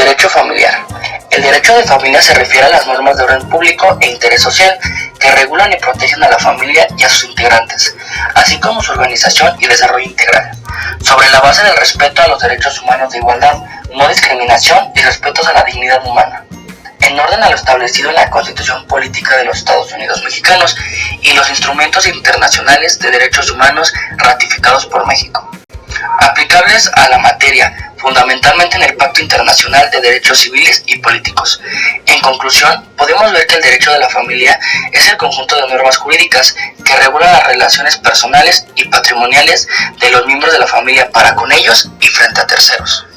Derecho familiar. El derecho de familia se refiere a las normas de orden público e interés social que regulan y protegen a la familia y a sus integrantes, así como su organización y desarrollo integral, sobre la base del respeto a los derechos humanos de igualdad, no discriminación y respeto a la dignidad humana, en orden a lo establecido en la Constitución Política de los Estados Unidos Mexicanos y los instrumentos internacionales de derechos humanos ratificados por México, aplicables a la materia, fundamentalmente en el Pacto Internacional de Derechos Civiles y Políticos. En conclusión, podemos ver que el derecho de la familia es el conjunto de normas jurídicas que regulan las relaciones personales y patrimoniales de los miembros de la familia para con ellos y frente a terceros.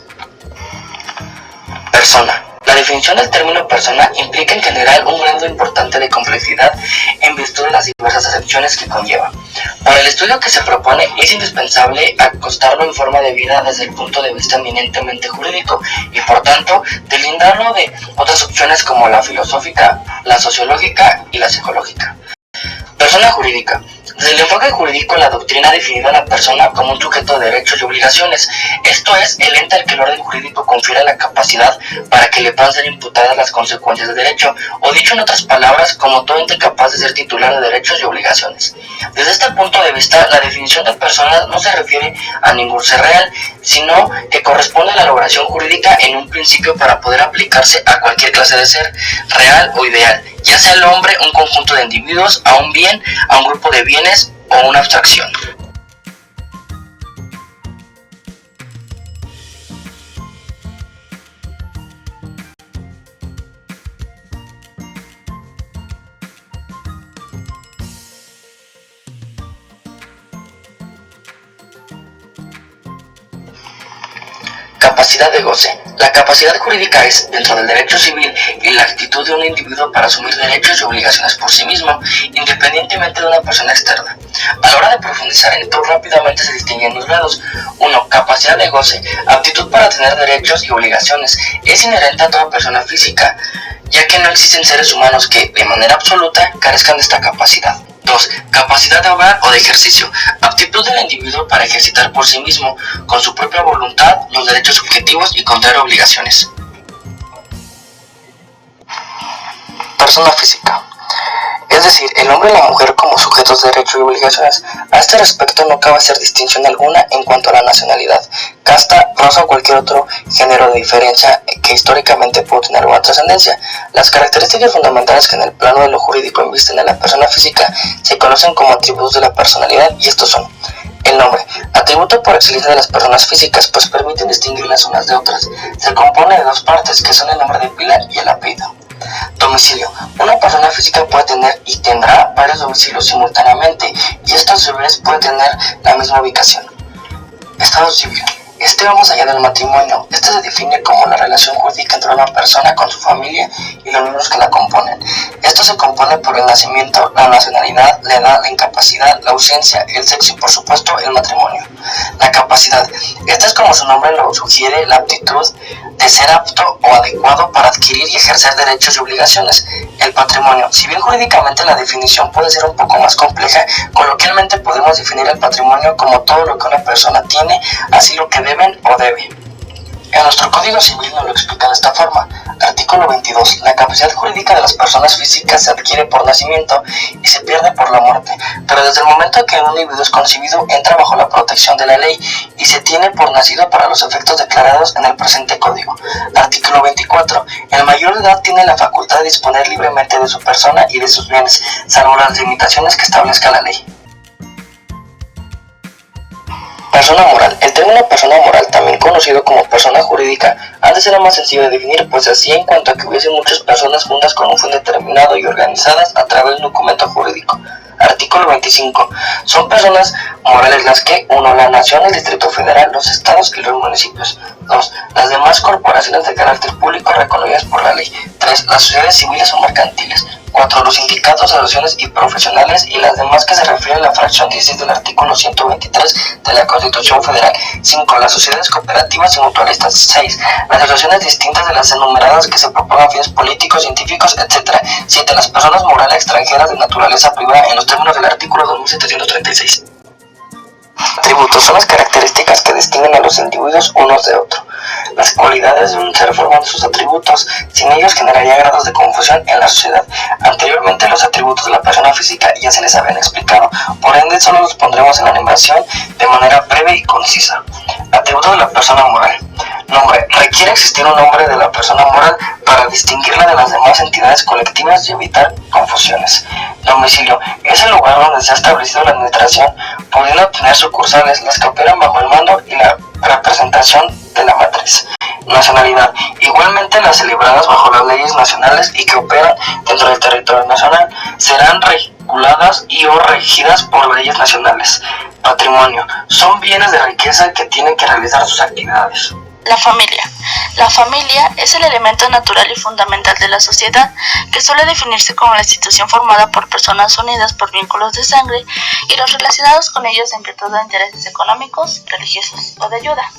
Persona. La definición del término persona implica en general un grado importante de complejidad en virtud de las diversas acepciones que conlleva. Para el estudio que se propone es indispensable acostarlo en forma de vida desde el punto de vista eminentemente jurídico y por tanto delindarlo de otras opciones como la filosófica, la sociológica y la psicológica. Persona jurídica. Desde el enfoque jurídico, la doctrina ha definido a la persona como un sujeto de derechos y obligaciones, esto es, el ente al que el orden jurídico confiere la capacidad para que le puedan ser imputadas las consecuencias del derecho, o dicho en otras palabras, como todo ente capaz de ser titular de derechos y obligaciones. Desde este punto de vista, la definición de persona no se refiere a ningún ser real, sino que corresponde a la elaboración jurídica en un principio para poder aplicarse a cualquier clase de ser, real o ideal, ya sea el hombre, un conjunto de individuos, a un bien, a un grupo de bienes o una abstracción. Capacidad de goce. La capacidad jurídica es, dentro del derecho civil, la actitud de un individuo para asumir derechos y obligaciones por sí mismo, independientemente de una persona externa. A la hora de profundizar en esto, rápidamente se distinguen dos grados. 1. Capacidad de goce. Aptitud para tener derechos y obligaciones. Es inherente a toda persona física, ya que no existen seres humanos que, de manera absoluta, carezcan de esta capacidad. 2. Capacidad de obrar o de ejercicio. Aptitud del individuo para ejercitar por sí mismo, con su propia voluntad, los derechos subjetivos y contraer obligaciones. Persona física. Es decir, el hombre y la mujer como sujetos de derechos y obligaciones. A este respecto no cabe hacer distinción alguna en cuanto a la nacionalidad, casta, raza o cualquier otro género de diferencia que históricamente pudo tener alguna trascendencia. Las características fundamentales que en el plano de lo jurídico invisten a la persona física se conocen como atributos de la personalidad y estos son: el nombre, atributo por excelencia de las personas físicas, pues permiten distinguirlas unas de otras. Se compone de dos partes, que son el nombre de pila y el apellido. Domicilio. Una persona física puede tener y tendrá varios domicilios simultáneamente, y esto a su vez puede tener la misma ubicación. Estado civil. Este va más allá del matrimonio. Este se define como la relación jurídica entre una persona con su familia y los miembros que la componen. Esto se compone por el nacimiento, la nacionalidad, la edad, la incapacidad, la ausencia, el sexo y por supuesto el matrimonio. La capacidad. Esta es, como su nombre lo sugiere, la aptitud de ser apto o adecuado para adquirir y ejercer derechos y obligaciones. El patrimonio. Si bien jurídicamente la definición puede ser un poco más compleja, coloquialmente podemos definir el patrimonio como todo lo que una persona tiene, así lo que deben o debe. En nuestro Código Civil nos lo explica de esta forma. Artículo 22. La capacidad jurídica de las personas físicas se adquiere por nacimiento y se pierde por la muerte, pero desde el momento que un individuo es concebido entra bajo la protección de la ley y se tiene por nacido para los efectos declarados en el presente Código. Artículo 24. El mayor de edad tiene la facultad de disponer libremente de su persona y de sus bienes, salvo las limitaciones que establezca la ley. Persona moral. El término persona moral, también conocido como persona jurídica, antes era más sencillo de definir, pues así en cuanto a que hubiese muchas personas juntas con un fin determinado y organizadas a través de un documento jurídico. Artículo 25. Son personas morales las que: 1. La nación, el Distrito Federal, los estados y los municipios. 2. Las demás corporaciones de carácter público reconocidas por la ley. 3. Las sociedades civiles o mercantiles. 4. Los sindicatos, asociaciones y profesionales y las demás que se refieren a la fracción 16 del artículo 123 de la Constitución Federal. 5. Las sociedades cooperativas y mutualistas. 6. Las asociaciones distintas de las enumeradas que se propongan fines políticos, científicos, etc. 7. Las personas morales extranjeras de naturaleza privada en los términos del artículo 2736. Atributos son las características que distinguen a los individuos unos de otros. las cualidades de un ser forman sus atributos, sin ellos generaría grados de confusión en la sociedad. Anteriormente los atributos de la persona física ya se les habían explicado, por ende solo los pondremos en la animación de manera breve y concisa. Atributos de la persona moral. Nombre. Requiere existir un nombre de la persona moral para distinguirla de las demás entidades colectivas y evitar confusiones. Domicilio. Es el lugar donde se ha establecido la administración, pudiendo tener sucursales, las que operan bajo el mando y la representación de la matriz. Nacionalidad. Igualmente las celebradas bajo las leyes nacionales y que operan dentro del territorio nacional serán reguladas y o regidas por leyes nacionales. Patrimonio. Son bienes de riqueza que tienen que realizar sus actividades. La familia. La familia es el elemento natural y fundamental de la sociedad, que suele definirse como la institución formada por personas unidas por vínculos de sangre y los relacionados con ellos en virtud de intereses económicos, religiosos o de ayuda.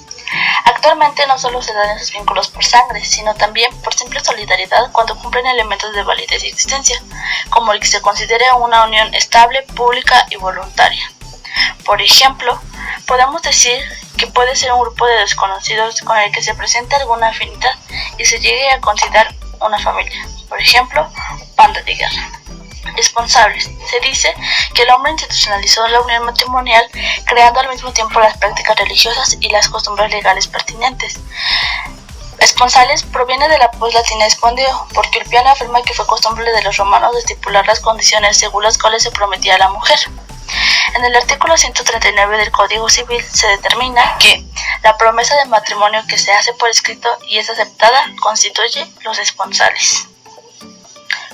Actualmente no solo se dan esos vínculos por sangre, sino también por simple solidaridad cuando cumplen elementos de validez y existencia, como el que se considere una unión estable, pública y voluntaria. Por ejemplo, podemos decir que puede ser un grupo de desconocidos con el que se presente alguna afinidad y se llegue a considerar una familia. Por ejemplo, banda de guerra. Responsables. Se dice que el hombre institucionalizó la unión matrimonial, creando al mismo tiempo las prácticas religiosas y las costumbres legales pertinentes. Esponsales proviene de la voz latina espondeo, porque Ulpiano afirma que fue costumbre de los romanos de estipular las condiciones según las cuales se prometía a la mujer. En el artículo 139 del Código Civil se determina que la promesa de matrimonio que se hace por escrito y es aceptada constituye los esponsales.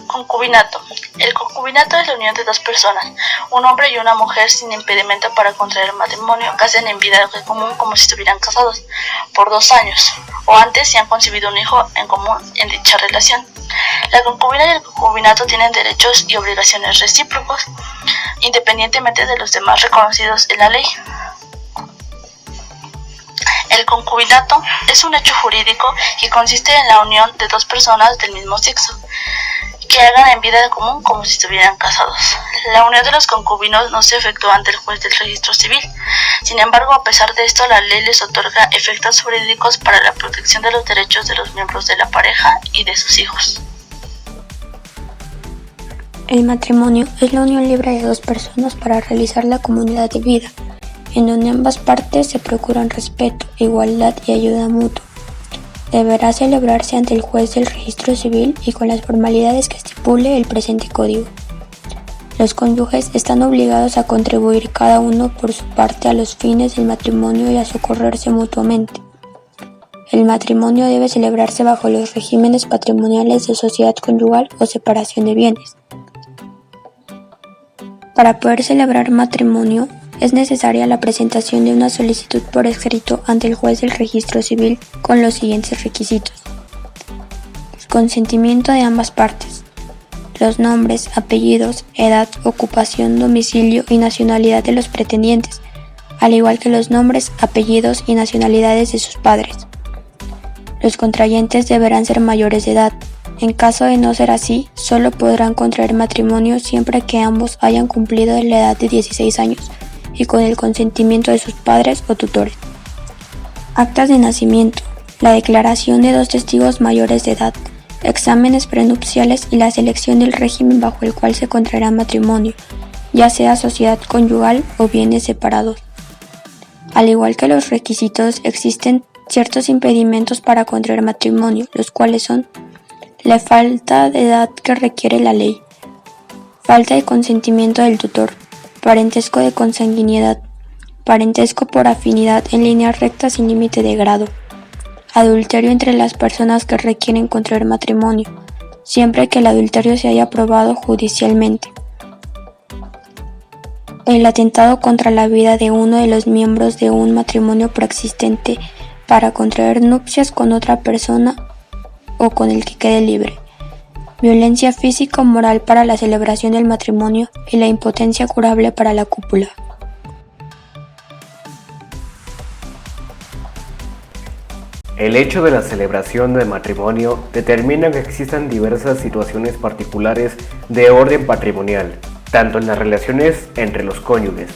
Concubinato. El concubinato es la unión de dos personas, un hombre y una mujer sin impedimento para contraer matrimonio, que hacen en vida común como si estuvieran casados por 2 años, o antes si han concebido un hijo en común en dicha relación. La concubina y el concubinato tienen derechos y obligaciones recíprocos, independientemente de los demás reconocidos en la ley. El concubinato es un hecho jurídico que consiste en la unión de dos personas del mismo sexo, que hagan en vida común como si estuvieran casados. La unión de los concubinos no se efectúa ante el juez del registro civil. Sin embargo, a pesar de esto, la ley les otorga efectos jurídicos para la protección de los derechos de los miembros de la pareja y de sus hijos. El matrimonio es la unión libre de dos personas para realizar la comunidad de vida, en donde ambas partes se procuran respeto, igualdad y ayuda mutua. Deberá celebrarse ante el juez del registro civil y con las formalidades que estipule el presente código. Los cónyuges están obligados a contribuir cada uno por su parte a los fines del matrimonio y a socorrerse mutuamente. El matrimonio debe celebrarse bajo los regímenes patrimoniales de sociedad conyugal o separación de bienes. Para poder celebrar matrimonio, es necesaria la presentación de una solicitud por escrito ante el juez del registro civil con los siguientes requisitos. El consentimiento de ambas partes. Los nombres, apellidos, edad, ocupación, domicilio y nacionalidad de los pretendientes, al igual que los nombres, apellidos y nacionalidades de sus padres. Los contrayentes deberán ser mayores de edad. En caso de no ser así, solo podrán contraer matrimonio siempre que ambos hayan cumplido la edad de 16 años y con el consentimiento de sus padres o tutores. Actas de nacimiento, la declaración de 2 testigos mayores de edad, exámenes prenupciales y la selección del régimen bajo el cual se contraerá matrimonio, ya sea sociedad conyugal o bienes separados. Al igual que los requisitos, existen ciertos impedimentos para contraer matrimonio, los cuales son la falta de edad que requiere la ley, falta de consentimiento del tutor, parentesco de consanguinidad, parentesco por afinidad en línea recta sin límite de grado, adulterio entre las personas que requieren contraer matrimonio, siempre que el adulterio se haya probado judicialmente, el atentado contra la vida de uno de los miembros de un matrimonio preexistente para contraer nupcias con otra persona o con el que quede libre, violencia física o moral para la celebración del matrimonio y la impotencia curable para la cópula. El hecho de la celebración de matrimonio determina que existan diversas situaciones particulares de orden patrimonial, tanto en las relaciones entre los cónyuges,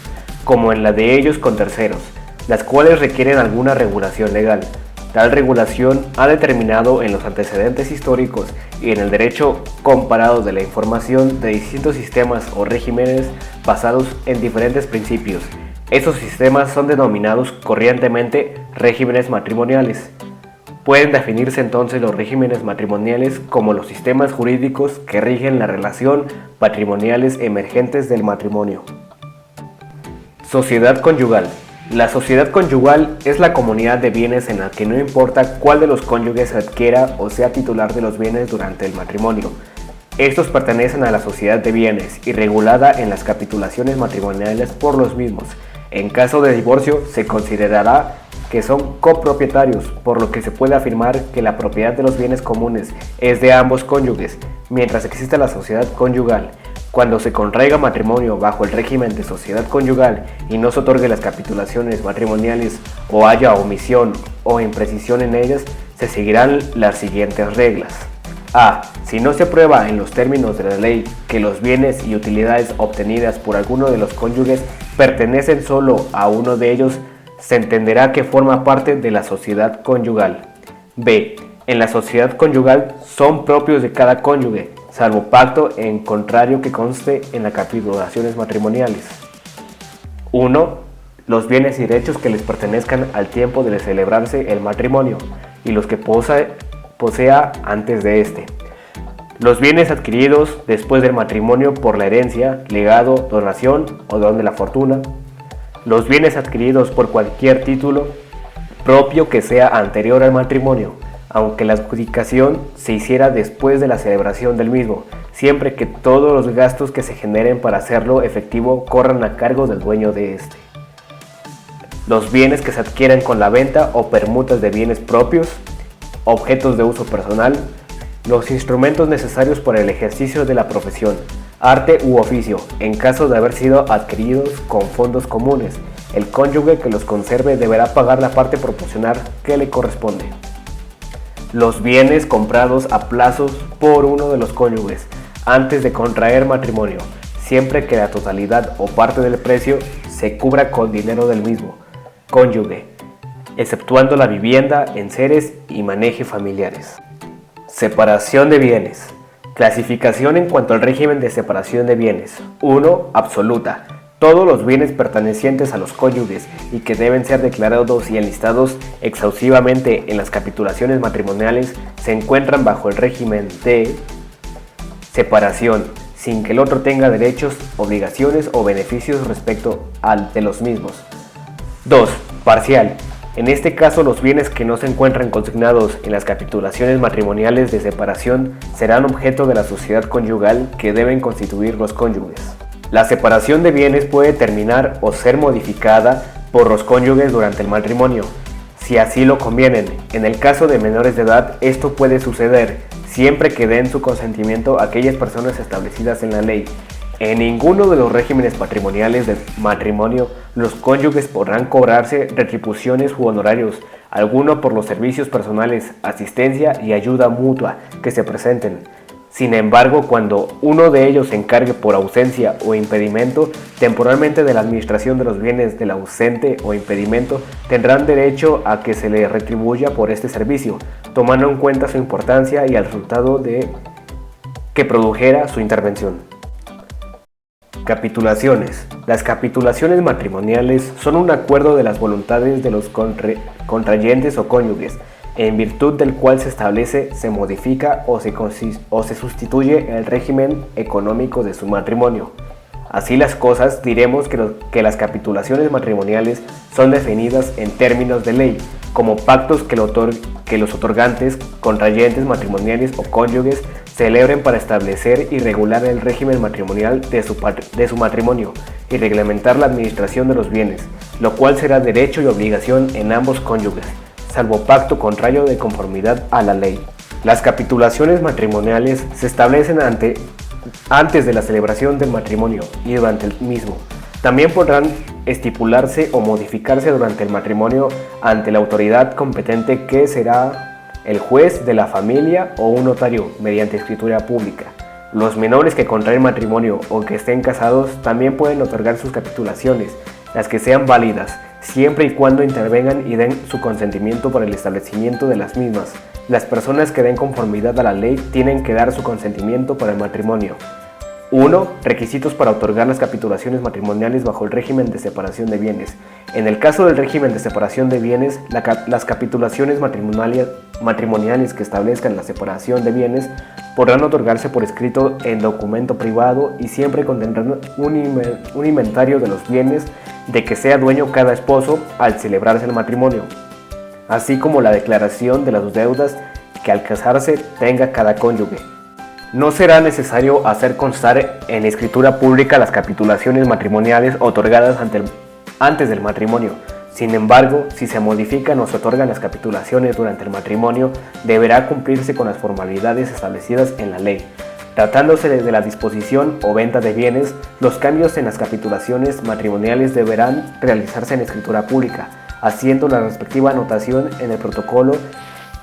como en la de ellos con terceros, las cuales requieren alguna regulación legal. Tal regulación ha determinado en los antecedentes históricos y en el derecho comparado de la información de distintos sistemas o regímenes basados en diferentes principios. Esos sistemas son denominados corrientemente regímenes matrimoniales. Pueden definirse entonces los regímenes matrimoniales como los sistemas jurídicos que rigen la relación patrimoniales emergentes del matrimonio. Sociedad conyugal. La sociedad conyugal es la comunidad de bienes en la que no importa cuál de los cónyuges adquiera o sea titular de los bienes durante el matrimonio. Estos pertenecen a la sociedad de bienes y regulada en las capitulaciones matrimoniales por los mismos. En caso de divorcio, se considerará que son copropietarios, por lo que se puede afirmar que la propiedad de los bienes comunes es de ambos cónyuges, mientras existe la sociedad conyugal. Cuando se contraiga matrimonio bajo el régimen de sociedad conyugal y no se otorgue las capitulaciones matrimoniales o haya omisión o imprecisión en ellas, se seguirán las siguientes reglas. A. Si no se prueba en los términos de la ley que los bienes y utilidades obtenidas por alguno de los cónyuges pertenecen solo a uno de ellos, se entenderá que forma parte de la sociedad conyugal. B. En la sociedad conyugal son propios de cada cónyuge, salvo pacto en contrario que conste en las capitulaciones matrimoniales. 1. Los bienes y derechos que les pertenezcan al tiempo de celebrarse el matrimonio y los que posea antes de este. Los bienes adquiridos después del matrimonio por la herencia, legado, donación o don de la fortuna. Los bienes adquiridos por cualquier título propio que sea anterior al matrimonio, aunque la adjudicación se hiciera después de la celebración del mismo, siempre que todos los gastos que se generen para hacerlo efectivo corran a cargo del dueño de este. Los bienes que se adquieren con la venta o permutas de bienes propios, objetos de uso personal, los instrumentos necesarios para el ejercicio de la profesión, arte u oficio, en caso de haber sido adquiridos con fondos comunes. El cónyuge que los conserve deberá pagar la parte proporcional que le corresponde. Los bienes comprados a plazos por uno de los cónyuges antes de contraer matrimonio, siempre que la totalidad o parte del precio se cubra con dinero del mismo cónyuge, exceptuando la vivienda, enseres y maneje familiares. Separación de bienes. Clasificación en cuanto al régimen de separación de bienes. 1. Absoluta. Todos los bienes pertenecientes a los cónyuges y que deben ser declarados y enlistados exhaustivamente en las capitulaciones matrimoniales se encuentran bajo el régimen de separación, sin que el otro tenga derechos, obligaciones o beneficios respecto al de los mismos. 2. Parcial. En este caso, los bienes que no se encuentran consignados en las capitulaciones matrimoniales de separación serán objeto de la sociedad conyugal que deben constituir los cónyuges. La separación de bienes puede terminar o ser modificada por los cónyuges durante el matrimonio, si así lo convienen. En el caso de menores de edad, esto puede suceder siempre que den su consentimiento a aquellas personas establecidas en la ley. En ninguno de los regímenes patrimoniales del matrimonio, los cónyuges podrán cobrarse retribuciones u honorarios, alguno por los servicios personales, asistencia y ayuda mutua que se presenten. Sin embargo, cuando uno de ellos se encargue por ausencia o impedimento temporalmente de la administración de los bienes del ausente o impedimento, tendrán derecho a que se le retribuya por este servicio, tomando en cuenta su importancia y el resultado que produjera su intervención. Capitulaciones. Las capitulaciones matrimoniales son un acuerdo de las voluntades de los contrayentes o cónyuges, en virtud del cual se establece, se modifica o se sustituye el régimen económico de su matrimonio. Así las cosas, diremos que las capitulaciones matrimoniales son definidas en términos de ley, como pactos que los otorgantes, contrayentes matrimoniales o cónyuges celebren para establecer y regular el régimen matrimonial de su matrimonio y reglamentar la administración de los bienes, lo cual será derecho y obligación en ambos cónyuges, salvo pacto contrario de conformidad a la ley. Las capitulaciones matrimoniales se establecen antes de la celebración del matrimonio y durante el mismo. También podrán estipularse o modificarse durante el matrimonio ante la autoridad competente, que será el juez de la familia o un notario mediante escritura pública. Los menores que contraen matrimonio o que estén casados también pueden otorgar sus capitulaciones, las que sean válidas, siempre y cuando intervengan y den su consentimiento para el establecimiento de las mismas. Las personas que den conformidad a la ley tienen que dar su consentimiento para el matrimonio. 1. Requisitos para otorgar las capitulaciones matrimoniales bajo el régimen de separación de bienes. En el caso del régimen de separación de bienes, las capitulaciones matrimoniales que establezcan la separación de bienes podrán otorgarse por escrito en documento privado y siempre contendrán un inventario de los bienes de que sea dueño cada esposo al celebrarse el matrimonio, así como la declaración de las deudas que al casarse tenga cada cónyuge. No será necesario hacer constar en escritura pública las capitulaciones matrimoniales otorgadas antes del matrimonio. Sin embargo, si se modifican o se otorgan las capitulaciones durante el matrimonio, deberá cumplirse con las formalidades establecidas en la ley. Tratándose de la disposición o venta de bienes, los cambios en las capitulaciones matrimoniales deberán realizarse en escritura pública, haciendo la respectiva anotación en el protocolo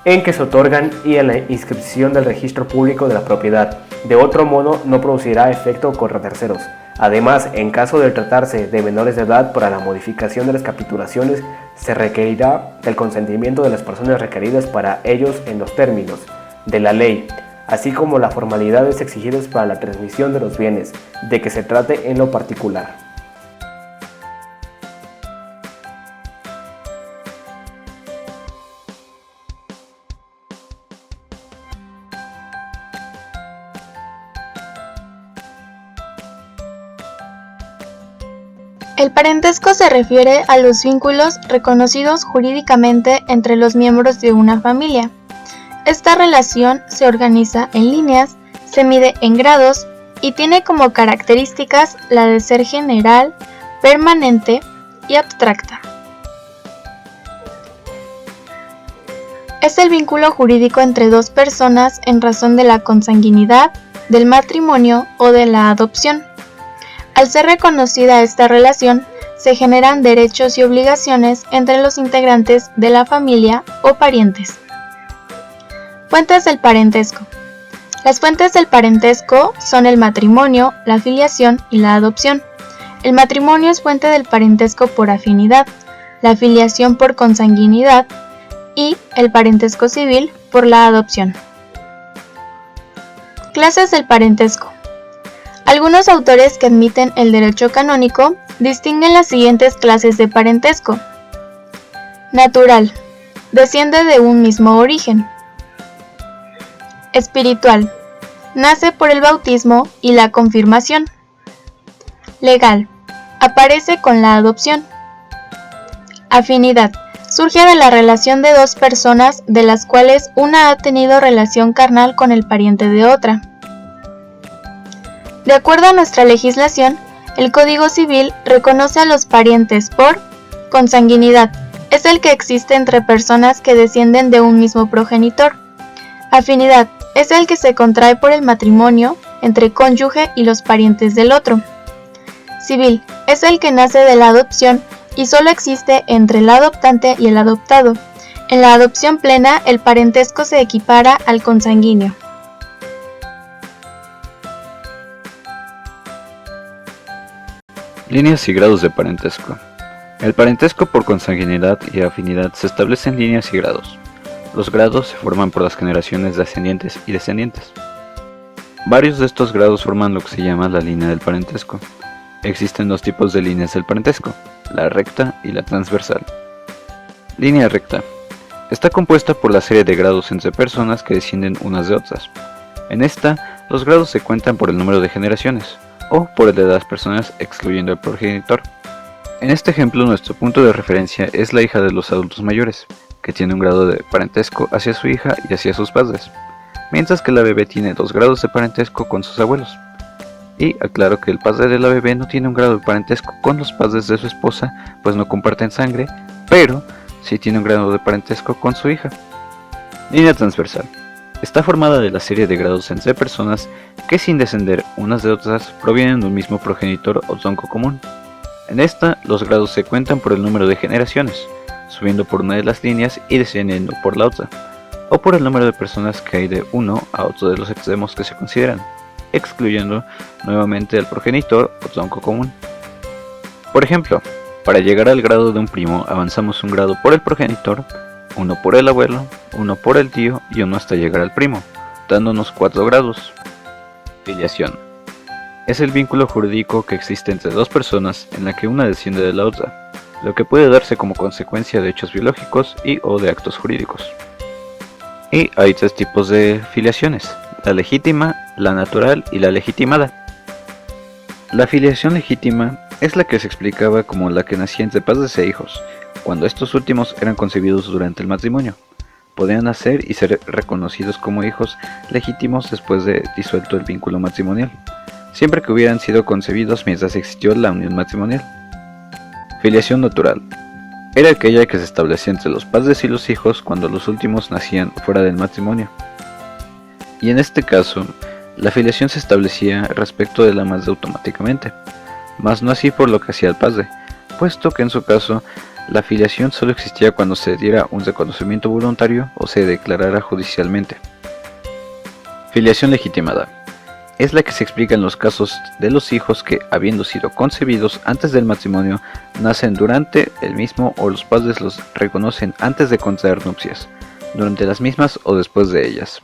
en que se otorgan y en la inscripción del registro público de la propiedad. De otro modo, no producirá efecto contra terceros. Además, en caso de tratarse de menores de edad, para la modificación de las capitulaciones se requerirá del consentimiento de las personas requeridas para ellos en los términos de la ley, así como las formalidades exigidas para la transmisión de los bienes, de que se trate en lo particular. El parentesco se refiere a los vínculos reconocidos jurídicamente entre los miembros de una familia. Esta relación se organiza en líneas, se mide en grados y tiene como características la de ser general, permanente y abstracta. Es el vínculo jurídico entre dos personas en razón de la consanguinidad, del matrimonio o de la adopción. Al ser reconocida esta relación, se generan derechos y obligaciones entre los integrantes de la familia o parientes. Fuentes del parentesco. Las fuentes del parentesco son el matrimonio, la filiación y la adopción. El matrimonio es fuente del parentesco por afinidad, la filiación por consanguinidad y el parentesco civil por la adopción. Clases del parentesco. Algunos autores que admiten el derecho canónico distinguen las siguientes clases de parentesco. Natural. Desciende de un mismo origen. Espiritual. Nace por el bautismo y la confirmación. Legal. Aparece con la adopción. Afinidad. Surge de la relación de dos personas de las cuales una ha tenido relación carnal con el pariente de otra. De acuerdo a nuestra legislación, el Código Civil reconoce a los parientes por consanguinidad. Es el que existe entre personas que descienden de un mismo progenitor. Afinidad. Es el que se contrae por el matrimonio entre cónyuge y los parientes del otro. Civil. Es el que nace de la adopción y solo existe entre el adoptante y el adoptado. En la adopción plena, el parentesco se equipara al consanguíneo. Líneas y grados de parentesco. El parentesco por consanguinidad y afinidad se establece en líneas y grados. Los grados se forman por las generaciones de ascendientes y descendientes. Varios de estos grados forman lo que se llama la línea del parentesco. Existen dos tipos de líneas del parentesco, la recta y la transversal. Línea recta. Está compuesta por la serie de grados entre personas que descienden unas de otras. En esta, los grados se cuentan por el número de generaciones, o por el de las personas excluyendo al progenitor. En este ejemplo, nuestro punto de referencia es la hija de los adultos mayores, que tiene un grado de parentesco hacia su hija y hacia sus padres, mientras que la bebé tiene 2 grados de parentesco con sus abuelos. Y aclaro que el padre de la bebé no tiene un grado de parentesco con los padres de su esposa, pues no comparten sangre, pero sí tiene un grado de parentesco con su hija. Línea transversal. Está formada de la serie de grados entre personas que, sin descender unas de otras, provienen de un mismo progenitor o tronco común. En esta, los grados se cuentan por el número de generaciones, subiendo por una de las líneas y descendiendo por la otra, o por el número de personas que hay de uno a otro de los extremos que se consideran, excluyendo nuevamente al progenitor o tronco común. Por ejemplo, Para llegar al grado de un primo avanzamos un grado por el progenitor, uno por el abuelo, uno por el tío y uno hasta llegar al primo, dándonos 4 grados. Filiación. Es el vínculo jurídico que existe entre dos personas en la que una desciende de la otra, lo que puede darse como consecuencia de hechos biológicos y o de actos jurídicos. Y hay 3 tipos de filiaciones: la legítima, la natural y la legitimada. La filiación legítima es la que se explicaba como la que nacía entre padres e hijos, cuando estos últimos eran concebidos durante el matrimonio. Podían nacer y ser reconocidos como hijos legítimos después de disuelto el vínculo matrimonial, siempre que hubieran sido concebidos mientras existió la unión matrimonial. Filiación natural era aquella que se establecía entre los padres y los hijos cuando los últimos nacían fuera del matrimonio. Y en este caso, la filiación se establecía respecto de la madre automáticamente, mas no así por lo que hacía el padre, puesto que en su caso, la filiación solo existía cuando se diera un reconocimiento voluntario o se declarara judicialmente. Filiación legitimada es la que se explica en los casos de los hijos que, habiendo sido concebidos antes del matrimonio, nacen durante el mismo o los padres los reconocen antes de contraer nupcias, durante las mismas o después de ellas.